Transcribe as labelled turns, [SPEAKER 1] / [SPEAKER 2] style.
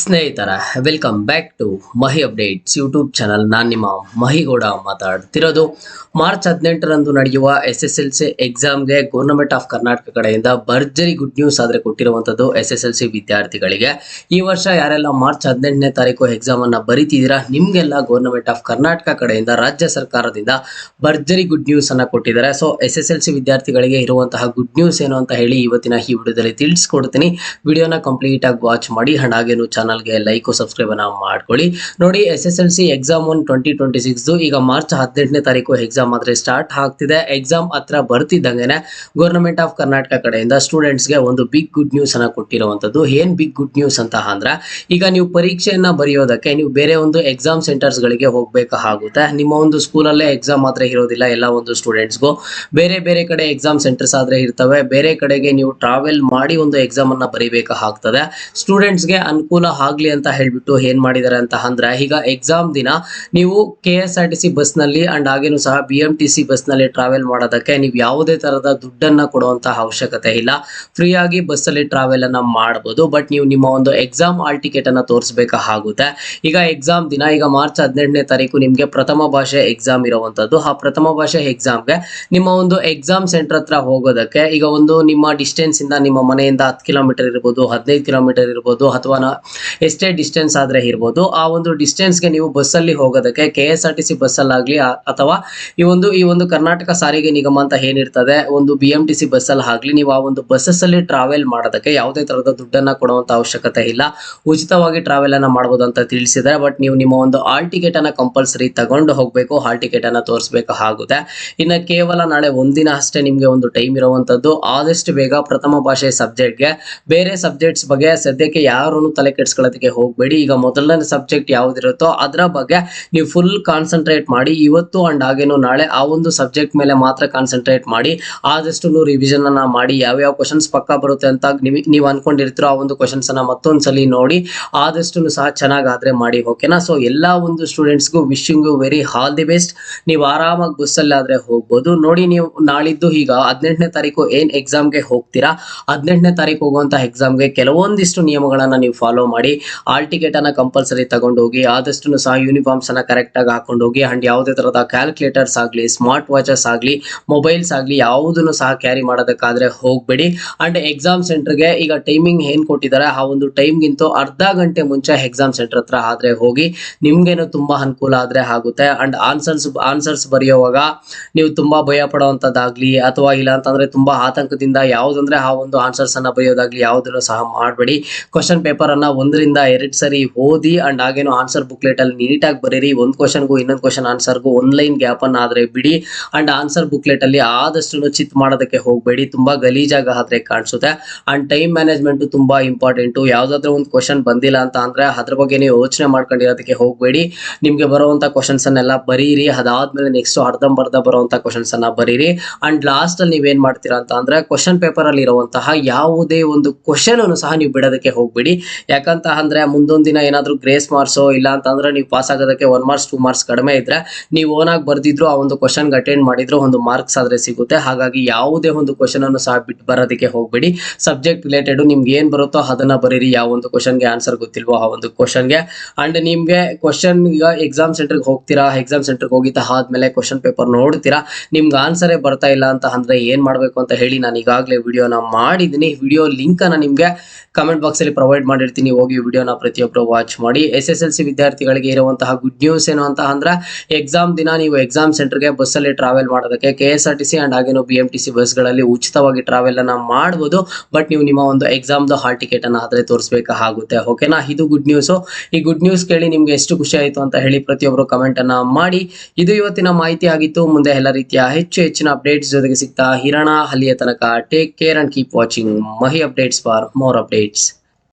[SPEAKER 1] ಸ್ನೇಹಿತರ welcome back to Mahi updates YouTube channel. ನಾನು ನಿಮ್ಮ ಮಹಿಗೌಡ ಮಾತಾಡ್ತಿರೋದು. ಮಾರ್ಚ್ 18ರಂದು ನಡೆಯುವ SSLC ಎಕ್ಸಾಮ್ಗೆ ಗೌರ್ಮೆಂಟ್ ಆಫ್ ಕರ್ನಾಟಕ ಕಡೆಯಿಂದ ಭರ್ಜರಿ ಗುಡ್ ನ್ಯೂಸ್ ಆದರೆ ಕೊಟ್ಟಿರುವಂಥದ್ದು SSLC ವಿದ್ಯಾರ್ಥಿಗಳಿಗೆ. ಈ ವರ್ಷ ಯಾರೆಲ್ಲ ಮಾರ್ಚ್ 18ನೇ ತಾರೀಕು ಎಕ್ಸಾಮ್ ಅನ್ನ ಬರೀತಿದ್ದೀರಾ, ನಿಮ್ಗೆಲ್ಲ ಗೌರ್ಮೆಂಟ್ ಆಫ್ ಕರ್ನಾಟಕ ಕಡೆಯಿಂದ ರಾಜ್ಯ ಸರ್ಕಾರದಿಂದ ಭರ್ಜರಿ ಗುಡ್ ನ್ಯೂಸ್ ಅನ್ನ ಕೊಟ್ಟಿದ್ದಾರೆ. ಸೊ SSLC ವಿದ್ಯಾರ್ಥಿಗಳಿಗೆ ಇರುವಂತಹ ಗುಡ್ ನ್ಯೂಸ್ ಏನು ಅಂತ ಹೇಳಿ ಇವತ್ತಿನ ಈ ವಿಡಿಯೋದಲ್ಲಿ ತಿಳಿಸ್ಕೊಡ್ತೀನಿ. ವಿಡಿಯೋನ ಕಂಪ್ಲೀಟ್ ಆಗಿ ವಾಚ್ ಮಾಡಿ. ಹಾಗೇನು ಚಾನಲ್ಗೆ ಲೈಕ್ ಸಬ್ಸ್ಕ್ರೈಬ್ ಅನ್ನ ಮಾಡ್ಕೊಳ್ಳಿ. ನೋಡಿ, SSLC ಎಕ್ಸಾಮ್ 2026 ಈಗ ಮಾರ್ಚ್ 18ನೇ ತಾರೀಕು ಎಕ್ಸಾಮ್ ಆದ್ರೆ ಸ್ಟಾರ್ಟ್ ಆಗ್ತಿದೆ. ಎಕ್ಸಾಮ್ ಹತ್ರ ಬರ್ತಿದ್ದಂಗೆನೆ ಗೌರ್ಮೆಂಟ್ ಆಫ್ ಕರ್ನಾಟಕ ಕಡೆಯಿಂದ ಸ್ಟೂಡೆಂಟ್ಸ್ಗೆ ಒಂದು ಬಿಗ್ ಗುಡ್ ನ್ಯೂಸ್ ಅನ್ನ ಕೊಟ್ಟಿರುವಂತದ್ದು. ಏನ್ ಬಿಗ್ ಗುಡ್ ನ್ಯೂಸ್ ಅಂತ ಅಂದ್ರೆ, ಈಗ ನೀವು ಪರೀಕ್ಷೆಯನ್ನ ಬರೆಯೋದಕ್ಕೆ ನೀವು ಬೇರೆ ಒಂದು ಎಕ್ಸಾಮ್ ಸೆಂಟರ್ಸ್ ಗಳಿಗೆ ಹೋಗ್ಬೇಕಾಗುತ್ತೆ. ನಿಮ್ಮ ಒಂದು ಸ್ಕೂಲಲ್ಲೇ ಎಕ್ಸಾಮ್ ಆದ್ರೆ ಇರೋದಿಲ್ಲ. ಎಲ್ಲ ಒಂದು ಸ್ಟೂಡೆಂಟ್ಸ್ಗೂ ಬೇರೆ ಬೇರೆ ಕಡೆ ಎಕ್ಸಾಮ್ ಸೆಂಟರ್ಸ್ ಆದ್ರೆ ಇರ್ತವೆ. ಬೇರೆ ಕಡೆಗೆ ನೀವು ಟ್ರಾವೆಲ್ ಮಾಡಿ ಒಂದು ಎಕ್ಸಾಮ್ ಅನ್ನ ಬರೀಬೇಕಾಗ್ತದೆ. ಸ್ಟೂಡೆಂಟ್ಸ್ಗೆ ಅನುಕೂಲ ಆಗ್ಲಿ ಅಂತ ಹೇಳ್ಬಿಟ್ಟು ಏನ್ ಮಾಡಿದ್ದಾರೆ ಅಂತ ಅಂದ್ರೆ, ಈಗ ಎಕ್ಸಾಮ್ ದಿನ ನೀವು KSRTC ಬಸ್ ನಲ್ಲಿ ಅಂಡ್ ಹಾಗೇನು ಸಹ BMTC ಬಸ್ ನಲ್ಲಿ ಟ್ರಾವೆಲ್ ಮಾಡೋದಕ್ಕೆ ನೀವು ಯಾವುದೇ ತರದ ದುಡ್ಡನ್ನ ಕೊಡುವಂತಹ ಅವಶ್ಯಕತೆ ಇಲ್ಲ. ಫ್ರೀ ಆಗಿ ಬಸ್ ಅಲ್ಲಿ ಟ್ರಾವೆಲ್ ಅನ್ನ ಮಾಡಬಹುದು. ಬಟ್ ನೀವು ನಿಮ್ಮ ಒಂದು ಎಕ್ಸಾಮ್ ಹಾಲ್ ಟಿಕೆಟ್ ಅನ್ನ ತೋರಿಸಬೇಕಾಗುತ್ತೆ. ಈಗ ಎಕ್ಸಾಮ್ ದಿನ ಈಗ ಮಾರ್ಚ್ 18ನೇ ತಾರೀಕು ನಿಮ್ಗೆ ಪ್ರಥಮ ಭಾಷೆ ಎಕ್ಸಾಮ್ ಇರುವಂತದ್ದು. ಆ ಪ್ರಥಮ ಭಾಷೆ ಎಕ್ಸಾಮ್ಗೆ ನಿಮ್ಮ ಒಂದು ಎಕ್ಸಾಮ್ ಸೆಂಟರ್ ಹತ್ರ ಹೋಗೋದಕ್ಕೆ ಈಗ ಒಂದು ನಿಮ್ಮ ಡಿಸ್ಟೆನ್ಸ್ ಇಂದ ನಿಮ್ಮ ಮನೆಯಿಂದ 10 ಕಿಲೋಮೀಟರ್ ಇರ್ಬೋದು, 15 ಕಿಲೋಮೀಟರ್ ಇರ್ಬೋದು, ಅಥವಾ ಎಷ್ಟೇ ಡಿಸ್ಟೆನ್ಸ್ ಆದ್ರೆ ಇರ್ಬೋದು. ಆ ಒಂದು ಡಿಸ್ಟೆನ್ಸ್ಗೆ ನೀವು ಬಸ್ ಅಲ್ಲಿ ಹೋಗೋದಕ್ಕೆ KSRTC ಬಸ್ ಅಲ್ಲಾಗ್ಲಿ ಅಥವಾ ಈ ಒಂದು ಕರ್ನಾಟಕ ಸಾರಿಗೆ ನಿಗಮ ಅಂತ ಏನಿರ್ತದೆ, ಒಂದು BMTC ಬಸ್ ಅಲ್ಲಿ ಆಗ್ಲಿ, ನೀವು ಆ ಒಂದು ಬಸ್ಸಸ್ ಅಲ್ಲಿ ಟ್ರಾವೆಲ್ ಮಾಡೋದಕ್ಕೆ ಯಾವುದೇ ತರದ ದುಡ್ಡನ್ನ ಕೊಡುವಂತ ಅವಶ್ಯಕತೆ ಇಲ್ಲ. ಉಚಿತವಾಗಿ ಟ್ರಾವೆಲ್ ಅನ್ನ ಮಾಡಬಹುದು ಅಂತ ತಿಳಿಸಿದ್ದಾರೆ. ಬಟ್ ನೀವು ನಿಮ್ಮ ಒಂದು ಹಾಲ್ ಟಿಕೆಟ್ ಅನ್ನ ಕಂಪಲ್ಸರಿ ತಗೊಂಡು ಹೋಗ್ಬೇಕು. ಹಾಲ್ ಟಿಕೆಟ್ ಅನ್ನ ತೋರಿಸಬೇಕಾಗುತ್ತೆ. ಇನ್ನು ಕೇವಲ ನಾಳೆ ಒಂದಿನ ಅಷ್ಟೇ ನಿಮ್ಗೆ ಒಂದು ಟೈಮ್ ಇರುವಂತದ್ದು. ಆದಷ್ಟು ಬೇಗ ಪ್ರಥಮ ಭಾಷೆ ಸಬ್ಜೆಕ್ಟ್ಗೆ, ಬೇರೆ ಸಬ್ಜೆಕ್ಟ್ಸ್ ಬಗ್ಗೆ ಸದ್ಯಕ್ಕೆ ಯಾರನ್ನು ತಲೆ ಕೆಡಿಸ್ಕೊಳ್ಳೋದಕ್ಕೆ ಹೋಗಬೇಡಿ. ಈಗ ಮೊದಲನೇ ಸಬ್ಜೆಕ್ಟ್ ಯಾವ್ದಿರುತ್ತೋ ಅದರ ಬಗ್ಗೆ ನೀವು ಫುಲ್ ಕಾನ್ಸಂಟ್ರೇಟ್ ಮಾಡಿ. ಇವತ್ತು ಅಂಡ್ ಹಾಗೇನು ನಾಳೆ ಆ ಒಂದು ಸಬ್ಜೆಕ್ಟ್ ಮೇಲೆ ಮಾತ್ರ ಕಾನ್ಸಂಟ್ರೇಟ್ ಮಾಡಿ. ಆದಷ್ಟು ರಿವಿಷನ್ ಅನ್ನ ಮಾಡಿ. ಯಾವ್ಯಾವ ಕ್ವಶನ್ಸ್ ಪಕ್ಕ ಬರುತ್ತೆ ಅಂತ ನೀವು ಅನ್ಕೊಂಡಿರ್ತೀರೋ ಆ ಒಂದು ಕ್ವಶನ್ಸ್ ಅನ್ನ ಮತ್ತೊಂದ್ಸಲಿ ನೋಡಿ. ಆದಷ್ಟು ಸಹ ಚೆನ್ನಾಗಾದ್ರೆ ಮಾಡಿ. ಓಕೆನಾ? ಸೊ ಎಲ್ಲಾ ಒಂದು ಸ್ಟೂಡೆಂಟ್ಸ್ಗೂ wishing you very all the best. ನೀವು ಆರಾಮಾಗಿ ಬಸ್ಸಲ್ಲಿ ಆದ್ರೆ ಹೋಗ್ಬೋದು. ನೋಡಿ, ನೀವು ನಾಳಿದ್ದು ಈಗ 18ನೇ ತಾರೀಕು ಏನ್ ಎಕ್ಸಾಮ್ಗೆ ಹೋಗ್ತೀರಾ, 18ನೇ ತಾರೀಕು ಹೋಗುವಂತ ಎಕ್ಸಾಮ್ಗೆ ಕೆಲವೊಂದಿಷ್ಟು ನಿಯಮಗಳನ್ನ ನೀವು ಫಾಲೋ ಮಾಡಿ. ಹಾಲ್ ಟಿಕೆಟ್ ಅನ್ನ ಕಂಪಲ್ಸರಿ ತಗೊಂಡು ಹೋಗಿ. ಆದಷ್ಟು ಸಹ ಯೂನಿಫಾರ್ಮ್ಸ್ ಅನ್ನ ಕರೆಕ್ಟ್ ಆಗಿ ಹಾಕೊಂಡು ಹೋಗಿ. ಅಂಡ್ ಯಾವುದೇ ತರದ ಕ್ಯಾಲ್ಕುಲೇಟರ್ಸ್ ಆಗ್ಲಿ, ಸ್ಮಾರ್ಟ್ ವಾಚಸ್ ಆಗ್ಲಿ, ಮೊಬೈಲ್ಸ್ ಆಗ್ಲಿ ಯಾವುದನ್ನು ಸಹ ಕ್ಯಾರಿ ಮಾಡೋದಕ್ಕಾದ್ರೆ ಹೋಗ್ಬೇಡಿ. ಅಂಡ್ ಎಕ್ಸಾಮ್ ಸೆಂಟರ್ಗೆ ಈಗ ಟೈಮಿಂಗ್ ಏನ್ ಕೊಟ್ಟಿದ್ದಾರೆ ಆ ಒಂದು ಟೈಮ್ಗಿಂತ ಅರ್ಧ ಗಂಟೆ ಮುಂಚೆ ಎಕ್ಸಾಮ್ ಸೆಂಟರ್ ಹತ್ರ ಆದ್ರೆ ಹೋಗಿ. ನಿಮ್ಗೇನು ತುಂಬಾ ಅನುಕೂಲ ಆದ್ರೆ ಆಗುತ್ತೆ. ಅಂಡ್ ಆನ್ಸರ್ಸ್ ಬರೆಯುವಾಗ ನೀವು ತುಂಬಾ ಭಯ ಪಡುವಂತದ್ದಾಗ್ಲಿ ಅಥವಾ ಇಲ್ಲ ಅಂತಂದ್ರೆ ತುಂಬಾ ಆತಂಕದಿಂದ ಯಾವ್ದಂದ್ರೆ ಆ ಒಂದು ಆನ್ಸರ್ಸ್ ಅನ್ನ ಬರೆಯೋದಾಗ್ಲಿ ಯಾವುದನ್ನು ಸಹ ಮಾಡಬೇಡಿ. ಕ್ವಶನ್ ಪೇಪರ್ ಅನ್ನ 1ರಿಂದ 2 ಸರಿ ಓದಿ. ಅಂಡ್ ಹಾಗೇನು ಆನ್ಸರ್ ಬುಕ್ಲೆಟ್ ಅಲ್ಲಿ ನೀಟಾಗಿ ಬರೀರಿ. ಒಂದು ಕ್ವಶನ್ಗೂ ಇನ್ನೊಂದು ಕ್ವಶನ್ ಆನ್ಸರ್ಗೂ 1 ಲೈನ್ ಗ್ಯಾಪ್ ಅನ್ನ ಆದ್ರೆ ಬಿಡಿ. ಅಂಡ್ ಆನ್ಸರ್ ಬುಕ್ಲೆಟ್ ಅಲ್ಲಿ ಆದಷ್ಟು ಚಿತ್ ಮಾಡೋದಕ್ಕೆ ಹೋಗಬೇಡಿ. ತುಂಬಾ ಗಲೀಜಾಗ ಆದ್ರೆ ಕಾಣಿಸುತ್ತೆ. ಅಂಡ್ ಟೈಮ್ ಮ್ಯಾನೇಜ್ಮೆಂಟ್ ತುಂಬಾ ಇಂಪಾರ್ಟೆಂಟ್. ಯಾವ್ದಾದ್ರು ಒಂದು ಕ್ವಶನ್ ಬಂದಿಲ್ಲ ಅಂತ ಅಂದ್ರೆ ಅದ್ರ ಬಗ್ಗೆ ನೀವು ಯೋಚನೆ ಮಾಡ್ಕೊಂಡಿರೋದಕ್ಕೆ ಹೋಗಬೇಡಿ. ನಿಮ್ಗೆ ಬರುವಂತ ಕ್ವಶನ್ಸ್ ಅನ್ನೆಲ್ಲ ಬರೀರಿ. ಅದಾದ್ಮೇಲೆ ನೆಕ್ಸ್ಟ್ ಅರ್ಧಂಬರ್ಧ ಬರುವಂತ ಕ್ವಶನ್ಸ್ ಅನ್ನ ಬರೀರಿ. ಅಂಡ್ ಲಾಸ್ಟ್ ಅಲ್ಲಿ ನೀವೇನ್ ಮಾಡ್ತೀರಾ ಅಂತ ಅಂದ್ರೆ, ಕ್ವಶನ್ ಪೇಪರ್ ಅಲ್ಲಿ ಇರುವಂತಹ ಯಾವುದೇ ಒಂದು ಕ್ವಶನ್ ಅನ್ನು ಸಹ ನೀವು ಬಿಡೋದಕ್ಕೆ ಹೋಗ್ಬೇಡಿ. ಯಾಕಂತ ಅಂದ್ರೆ ಮುಂದೊಂದು ದಿನ ಏನಾದ್ರೂ ಗ್ರೇಸ್ ಮಾರ್ಕ್ಸ್ ಇಲ್ಲ ಅಂತಂದ್ರೆ ನೀವು ಪಾಸ್ ಆಗೋದಕ್ಕೆ 1 ಮಾರ್ಕ್ಸ್ 2 ಮಾರ್ಕ್ಸ್ ಕಡಿಮೆ ಇದ್ರೆ ನೀವು ಓನ್ ಆಗಿ ಬರ್ದಿದ್ರು ಆ ಒಂದು ಕ್ವಶನ್ ಅಟೆಂಡ್ ಮಾಡಿದ್ರು ಒಂದು ಮಾರ್ಕ್ಸ್ ಆದ್ರೆ ಸಿಗುತ್ತೆ. ಹಾಗಾಗಿ ಯಾವುದೇ ಒಂದು ಕ್ವಶನ್ ಅನ್ನು ಸಹ ಬಿಟ್ಟು ಬರೋದಕ್ಕೆ ಹೋಗ್ಬೇಡಿ. ಸಬ್ಜೆಕ್ಟ್ ರಿಲೇಟೆಡ್ ನಿಮ್ಗೆ ಏನ್ ಬರುತ್ತೋ ಅದನ್ನ ಬರೀರಿ. ಯಾವ ಒಂದು ಕ್ವಶನ್ಗೆ ಆನ್ಸರ್ ಗೊತ್ತಿಲ್ವೋ ಆ ಒಂದು ಕ್ವಶನ್ಗೆ. ಅಂಡ್ ನಿಮ್ಗೆ ಕ್ವಶನ್ ಈಗ ಎಕ್ಸಾಮ್ ಸೆಂಟರ್ಗೆ ಹೋಗ್ತೀರಾ, ಎಕ್ಸಾಮ್ ಸೆಂಟರ್ಗೆ ಹೋಗಿದ್ದ ಆದ್ಮೇಲೆ ಕ್ವಶನ್ ಪೇಪರ್ ನೋಡ್ತೀರಾ, ನಿಮ್ಗೆ ಆನ್ಸರೇ ಬರ್ತಾ ಇಲ್ಲ ಅಂತ ಅಂದ್ರೆ ಏನ್ ಮಾಡ್ಬೇಕು ಅಂತ ಹೇಳಿ ನಾನು ಈಗಾಗಲೇ ವಿಡಿಯೋನ ಮಾಡಿದ್ದೀನಿ. ವಿಡಿಯೋ ಲಿಂಕ್ ಅನ್ನ ನಿಮ್ಗೆ ಕಮೆಂಟ್ ಬಾಕ್ಸ್ ಅಲ್ಲಿ ಪ್ರೊವೈಡ್ ಮಾಡಿರ್ತೀನಿ. ಹೋಗಿ ವಿಡಿಯೋನ ಪ್ರತಿಯೊಬ್ಬರು ವಾಚ್ ಮಾಡಿ. SSLC ವಿದ್ಯಾರ್ಥಿಗಳಿಗೆ ಇರುವಂತಹ ಗುಡ್ ನ್ಯೂಸ್ ಏನು ಅಂತ ಅಂದ್ರೆ, ಎಕ್ಸಾಮ್ ದಿನ ನೀವು ಎಕ್ಸಾಮ್ ಸೆಂಟರ್ಗೆ ಬಸ್ ಅಲ್ಲಿ ಟ್ರಾವೆಲ್ ಮಾಡೋದಕ್ಕೆ KSRTC ಅಂಡ್ ಹಾಗೇನು BMTC ಬಸ್ಗಳಲ್ಲಿ ಉಚಿತವಾಗಿ ಟ್ರಾವೆಲ್ ಅನ್ನ ಮಾಡಬಹುದು. ಬಟ್ ನೀವು ನಿಮ್ಮ ಒಂದು ಎಕ್ಸಾಮ್ದು ಹಾಲ್ ಟಿಕೆಟ್ ಅನ್ನ ಆದ್ರೆ ತೋರಿಸಬೇಕಾಗುತ್ತೆ. ಓಕೆನಾ? ಇದು ಗುಡ್ ನ್ಯೂಸ್. ಈ ಗುಡ್ ನ್ಯೂಸ್ ಕೇಳಿ ನಿಮ್ಗೆ ಎಷ್ಟು ಖುಷಿ ಆಯ್ತು ಅಂತ ಹೇಳಿ ಪ್ರತಿಯೊಬ್ಬರು ಕಮೆಂಟ್ ಅನ್ನ ಮಾಡಿ. ಇದು ಇವತ್ತಿನ ಮಾಹಿತಿ ಆಗಿತ್ತು. ಮುಂದೆ ಎಲ್ಲ ರೀತಿಯ ಹೆಚ್ಚಿನ ಅಪ್ಡೇಟ್ಸ್ ಜೊತೆಗೆ ಸಿಗ್ತಾ ಇರೋಣ. ಅಲ್ಲಿಯ ತನಕ take care and keep watching Mahi updates for more updates.